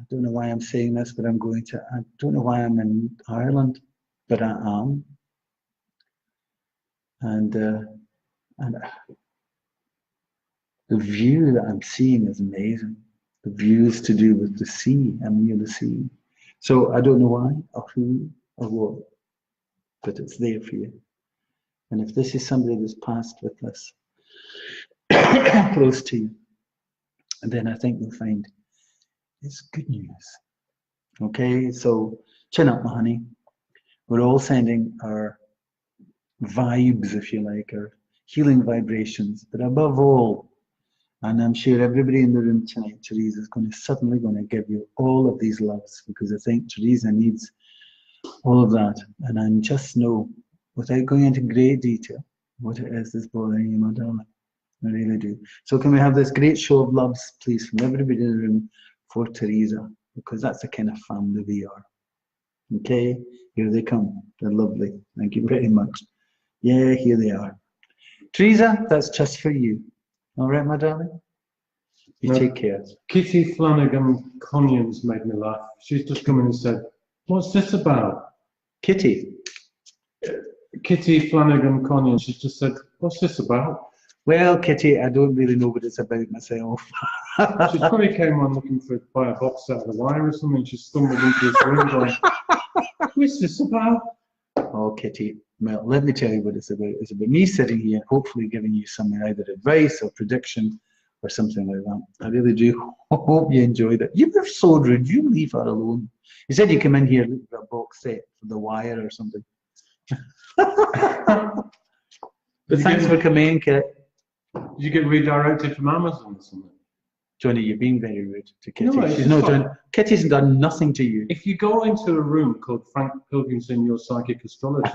don't know why I'm saying this, but I don't know why I'm in Ireland, but I am. And the view that I'm seeing is amazing. The view is to do with the sea. I'm near the sea. So I don't know why or who or what, but it's there for you. And if this is somebody that's passed with this close to you, then I think you'll find it's good news. Okay, so chin up, my honey. We're all sending our vibes, if you like, our healing vibrations, but above all, and I'm sure everybody in the room tonight, Teresa, is suddenly going to give you all of these loves, because I think Teresa needs all of that. And I just know, without going into great detail, what it is that's bothering you, my darling. I really do. So can we have this great show of loves, please, from everybody in the room for Teresa, because that's the kind of family we are. Okay, here they come. They're lovely. Thank you very much. Yeah, here they are. Teresa, that's just for you. All right, my darling? You take care. Kitty Flanagan Conyers made me laugh. She's just come in and said, "What's this about?" Kitty. Kitty Flanagan Conyers, she's just said, "What's this about?" Well, Kitty, I don't really know what it's about myself. She probably came on looking to buy a box set of The Wire or something. She stumbled into this room going, "What's this about?" Oh, Kitty, well, let me tell you what it's about. It's about me sitting here, hopefully giving you some either advice or prediction or something like that. I really do hope you enjoyed it. You were so rude. You leave her alone. You said you come in here looking for a box set for The Wire or something. But thanks for coming, Kit. Did you get redirected from Amazon or something? Johnny, you're being very rude to Kitty. No, She's it's not fine. done. Kitty's done nothing to you. If you go into a room called Frank Pilgrim's in Your Psychic Astrologer,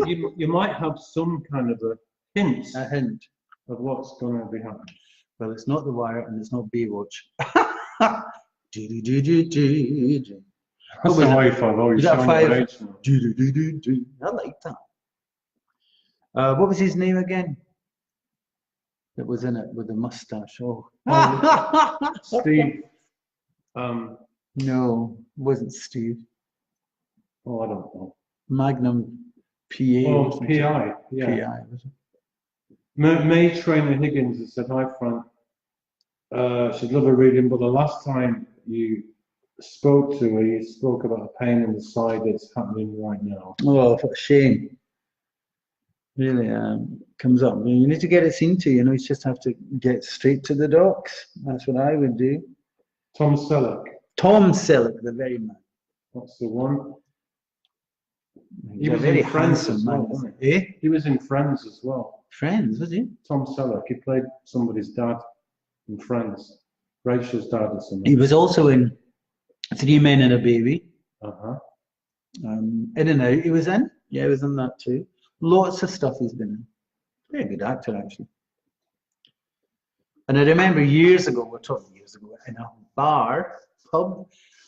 you might have some kind of a hint A hint. of what's going to be happening. Well, it's not The Wire and it's not Baywatch. Do-do-do-do-do-do. That's was the it? way for all Was your that showing five? your age now. Do-do-do-do-do. I like that. What was his name again? That was in it with the mustache. Oh. Steve, No, it wasn't Steve. oh, I don't know. Magnum PA. Oh, wasn't it? PI, yeah. PI, was it? May Trainer Higgins has said, hi Frank, she'd love a reading, but the last time you spoke to her, you spoke about a pain in the side that's happening right now. Oh, what a shame. Really, comes up. You need to get it seen to, you know, you just have to get straight to the docs. That's what I would do. Tom Selleck, Tom Selleck, the very man. that's the one. He's a was very in Friends handsome as man. well, wasn't Eh? He was in Friends as well. Friends, was he? Tom Selleck, he played somebody's dad in Friends. Rachel's dad or something. He was also in Three Men and a Baby. Uh-huh. In and Out, he was in. Yeah, he was in that too. Lots of stuff he's been in. Very good actor, actually. And I remember years ago, we're talking years ago, in a pub,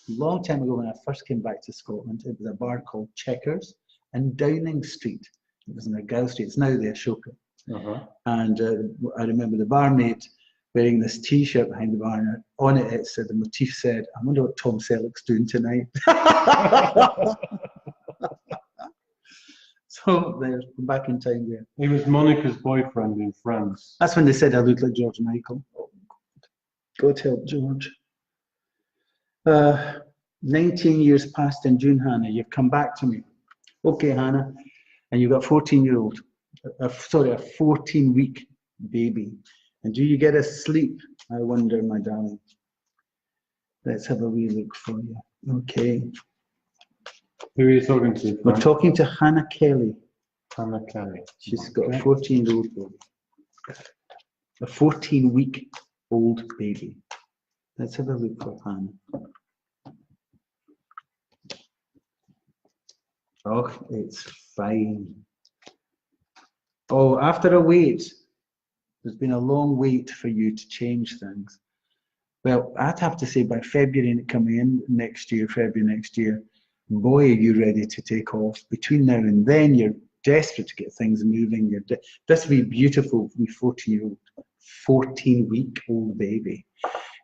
a long time ago when I first came back to Scotland, it was a bar called Checkers in Downing Street. It was in Argyll Street. It's now the Ashoka. Uh-huh. And I remember the barmaid wearing this T-shirt behind the bar, and on it, it said, the motif said, I wonder what Tom Selleck's doing tonight. So there's back in time there. He was Monica's boyfriend in Friends. That's when they said I looked like George Michael. Oh, God help George. 19 years passed in June, Hannah. You've come back to me. Okay, Hannah. And you've got a 14-year-old. A 14-week baby. And do you get a sleep? I wonder, my darling. Let's have a wee look for you. Okay. Who are you talking to? We're Frank? talking to Hannah Kelly. Hannah Kelly. She's got a 14-year-old baby. A 14-week-old baby. Let's have a look for Hannah. Oh, it's fine. Oh, after a wait, there's been a long wait for you to change things. Well, I'd have to say by February coming in next year, February next year, boy, are you ready to take off. Between now and then, you're desperate to get things moving. This will be beautiful, wee 14-week-old baby.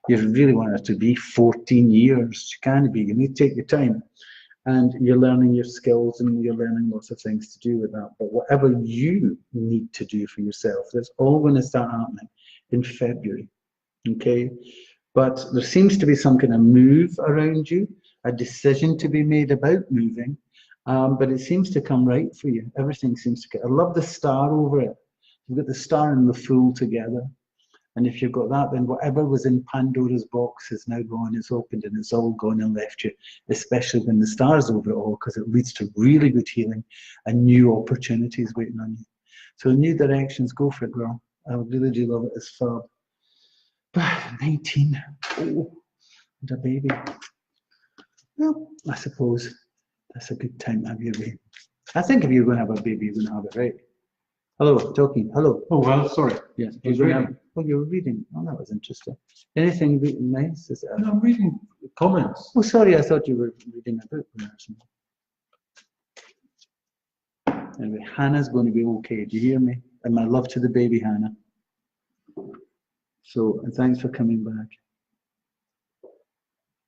You really want it to be 14 years. You can be. You need to take your time. And you're learning your skills and you're learning lots of things to do with that. But whatever you need to do for yourself, that's all going to start happening in February. Okay? But there seems to be some kind of move around you, a decision to be made about moving, but it seems to come right for you. Everything seems to get. I love the star over it. You've got the star and the fool together. And if you've got that, then whatever was in Pandora's box is now gone, it's opened, and it's all gone and left you, especially when the star's over it all, because it leads to really good healing and new opportunities waiting on you. So new directions, go for it, girl. I really do love it. It's fab. 19. Oh, and a baby. Well, I suppose that's a good time to have your baby. I think if you're going to have a baby, you're going to have it right. Hello, talking. Hello. Oh, well, sorry. Yes. I was You're gonna reading. oh, you were reading. Oh, that was interesting. Anything nice? Is No, I'm reading comments. Oh, sorry, I thought you were reading a book. Anyway, Hannah's going to be okay. Do you hear me? And my love to the baby, Hannah. So, and thanks for coming back.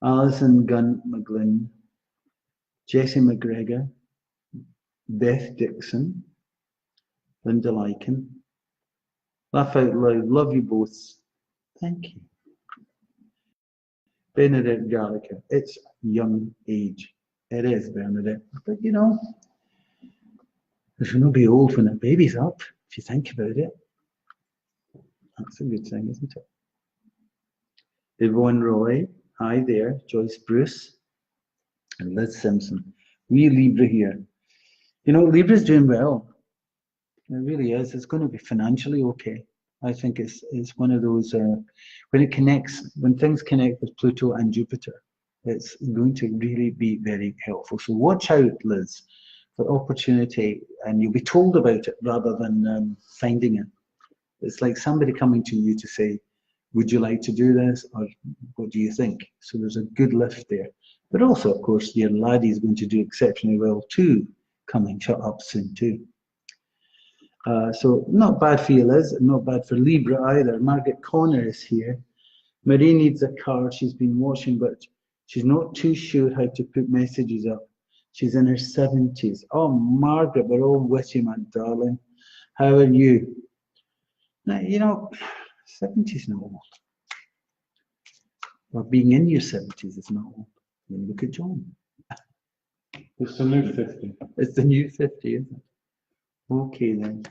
Alison Gunn McGlynn, Jessie McGregor, Beth Dixon, Linda Lycan. Laugh out loud. Love you both. Thank you. Bernadette Gallagher. It's young age. It is, Bernadette. But you know, there's no be old when a baby's up, if you think about it. That's a good thing, isn't it? Yvonne Roy. Hi there. Joyce Bruce. And Liz Simpson. We Libra here. You know, Libra's doing well. It really is. It's going to be financially okay. I think it's one of those when things connect with Pluto and Jupiter, it's going to really be very helpful. So watch out, Liz, for opportunity, and you'll be told about it rather than finding it. It's like somebody coming to you to say, "Would you like to do this?" or "What do you think?" So there's a good lift there. But also, of course, your laddie is going to do exceptionally well too, coming up soon too. So not bad for you, Liz, not bad for Libra either. Margaret Connor is here. Marie needs a card. She's been watching, but she's not too sure how to put messages up. She's in her 70s. Oh, Margaret, we're all with you, my darling. How are you? Now, you know, 70s not old. Or being in your 70s is not old. I mean, look at John. It's the new 50. It's the new 50, isn't it? Okay, then.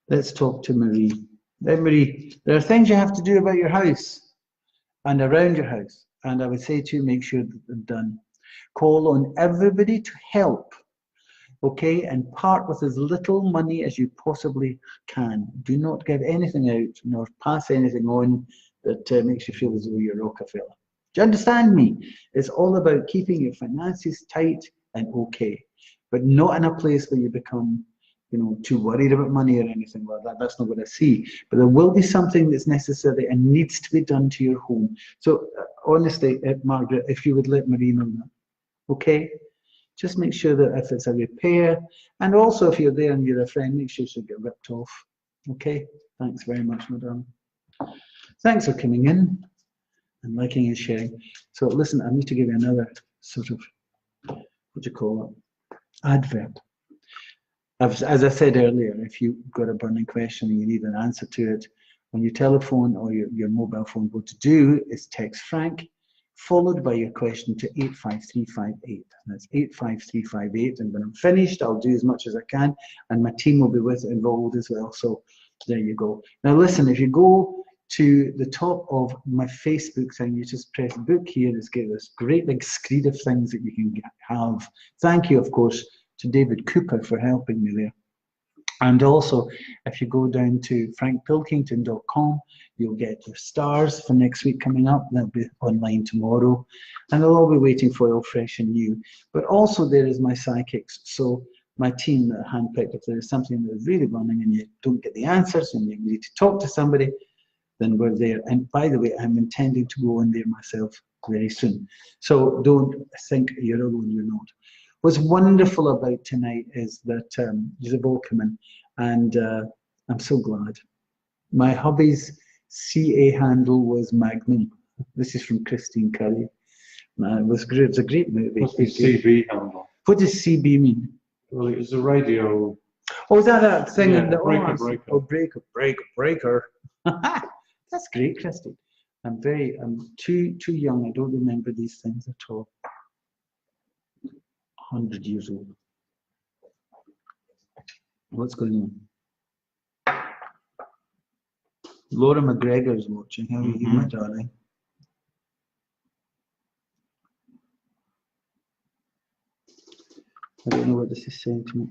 Let's talk to Marie. Then, Marie, there are things you have to do about your house and around your house. And I would say to you, make sure that they're done. Call on everybody to help, okay? And part with as little money as you possibly can. Do not give anything out nor pass anything on that makes you feel as though you're Rockefeller. Do you understand me? It's all about keeping your finances tight and okay, but not in a place where you become, you know, too worried about money or anything like that. That's not what I see. But there will be something that's necessary and needs to be done to your home. So honestly, Margaret, if you would let Marie know that, okay? Just make sure that if it's a repair, and also if you're there and you're a friend, make sure you get ripped off. Okay? Thanks very much, madam. Thanks for coming in and liking and sharing. So listen, I need to give you another sort of, what do you call it, advert. As I said earlier, if you've got a burning question and you need an answer to it on your telephone or your mobile phone, what to do is text Frank, followed by your question to 85358. That's 85358. And when I'm finished, I'll do as much as I can, and my team will be involved as well. So there you go. Now listen, if you go to the top of my Facebook thing, you just press book here. It's got this great big screen of things that you can have. Thank you, of course, to David Cooper for helping me there. And also, if you go down to frankpilkington.com, you'll get your stars for next week coming up. They'll be online tomorrow. And they'll all be waiting for all fresh and new. But also there is my psychics. So my team that handpicked, if there is something that is really running and you don't get the answers and you need to talk to somebody, then we're there. And by the way, I'm intending to go in there myself very soon. So don't think you're alone, you're not. What's wonderful about tonight is that you've all come in, and I'm so glad. My hubby's CA handle was Magnum. This is from Christine Curry. It was great. It's a great movie. What's the CB handle? What does CB mean? Well, it was a radio. Oh, is that thing Yeah, in the breaker. Oh, breaker. That's great, Christine. I'm too young. I don't remember these things at all. 100 years old. What's going on? Laura McGregor is watching. How are you, my darling? I don't know what this is saying to me.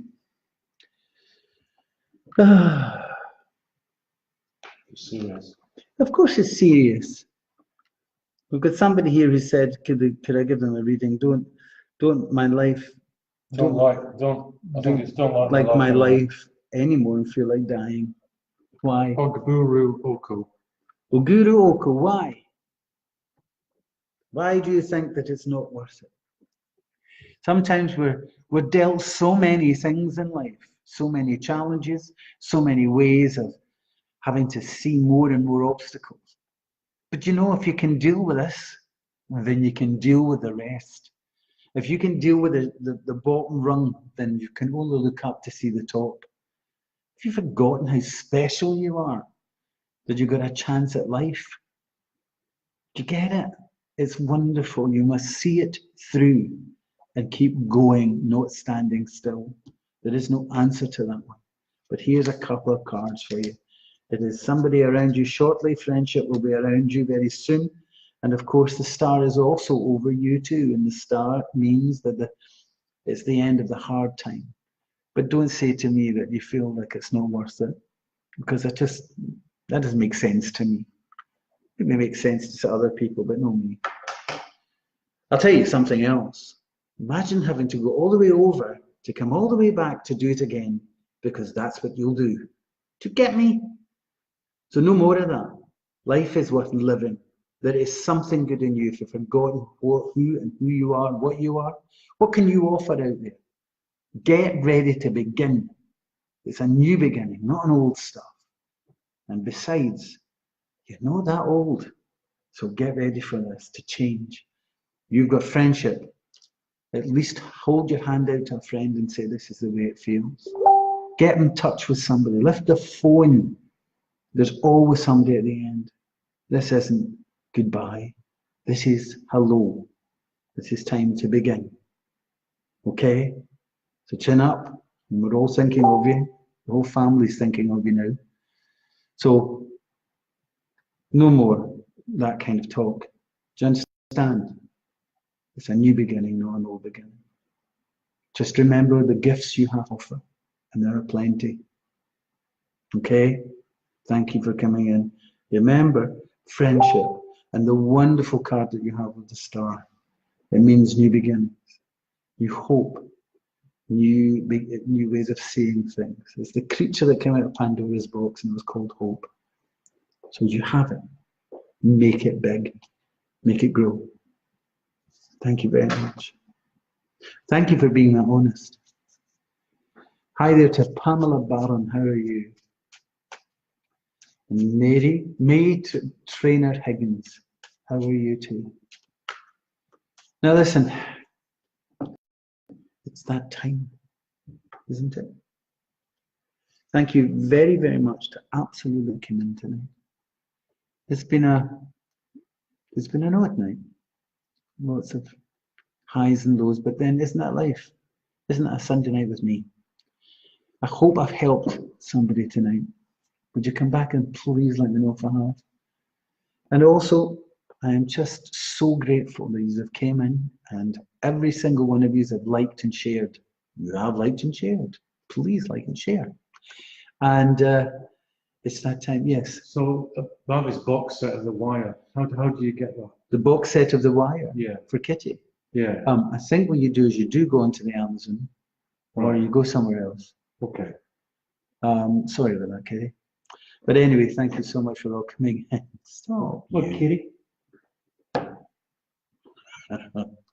Serious. Of course it's serious. We've got somebody here who said, could I give them a reading? Don't my life, Don't like my life anymore and feel like dying. Why? Ogburu Oko. Oguru Oko, why? Why do you think that it's not worth it? Sometimes we're dealt so many things in life, so many challenges, so many ways of having to see more and more obstacles. But you know, if you can deal with this, then you can deal with the rest. If you can deal with the bottom rung, then you can only look up to see the top. Have you forgotten how special you are? That you got a chance at life? Do you get it? It's wonderful. You must see it through and keep going, not standing still. There is no answer to that one. But here's a couple of cards for you. It is somebody around you shortly. Friendship will be around you very soon. And of course, the star is also over you too. And the star means that it's the end of the hard time. But don't say to me that you feel like it's not worth it, because that doesn't make sense to me. It may make sense to other people, but not me. I'll tell you something else. Imagine having to go all the way over to come all the way back to do it again, because that's what you'll do. To get me? So no more of that. Life is worth living. There is something good in you if you've forgotten who you are, what you are. What can you offer out there? Get ready to begin. It's a new beginning, not an old stuff. And besides, you're not that old. So get ready for this to change. You've got friendship. At least hold your hand out to a friend and say, this is the way it feels. Get in touch with somebody. Lift the phone. There's always somebody at the end. This isn't goodbye. This is hello. This is time to begin. Okay? So chin up. And we're all thinking of you. The whole family's thinking of you now. So no more that kind of talk. Do you understand? It's a new beginning, not an old beginning. Just remember the gifts you have to offer, and there are plenty. Okay? Thank you for coming in. Remember friendship and the wonderful card that you have with the star. It means new beginnings. You hope, new ways of seeing things. It's the creature that came out of Pandora's box, and it was called hope. So you have it. Make it big. Make it grow. Thank you very much. Thank you for being that honest. Hi there to Pamela Barron. How are you? And May Trainer Higgins. How are you too? Now listen, it's that time, isn't it? Thank you very, very much to absolutely come in tonight. It's been an odd night. Lots of highs and lows, but then isn't that life? Isn't that a Sunday night with me? I hope I've helped somebody tonight. Would you come back and please let me know if I have? And also, I am just so grateful that you have came in, and every single one of you have liked and shared. You have liked and shared. Please like and share. And it's that time, yes. So about this box set of The Wire, how do you get that? The box set of The Wire? Yeah. For Kitty? Yeah. I think what you do is you do go onto the Amazon, or you go somewhere else. Okay. Sorry about that, Kitty. But anyway, thank you so much for all coming in. Stop. Look, Kitty.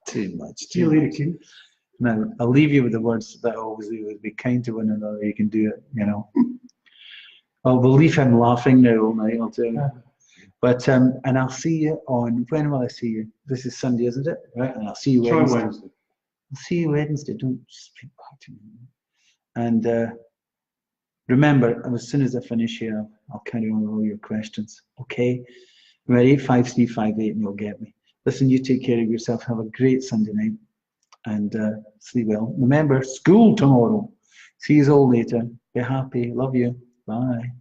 Too much. See you later, Kitty. Now, I'll leave you with the words that I always do, is be kind to one another. You can do it, you know. I'll believe I'm laughing now all night, I'll tell you. But, and I'll see you on, when will I see you? This is Sunday, isn't it? Right, and I'll see you Wednesday. Try Wednesday. I'll see you Wednesday. Don't speak back to me. And remember, as soon as I finish here, I'll carry on with all your questions, okay? We're at 85358 and you'll get me. Listen, you take care of yourself. Have a great Sunday night and sleep well. Remember, school tomorrow. See you all later. Be happy. Love you. Bye.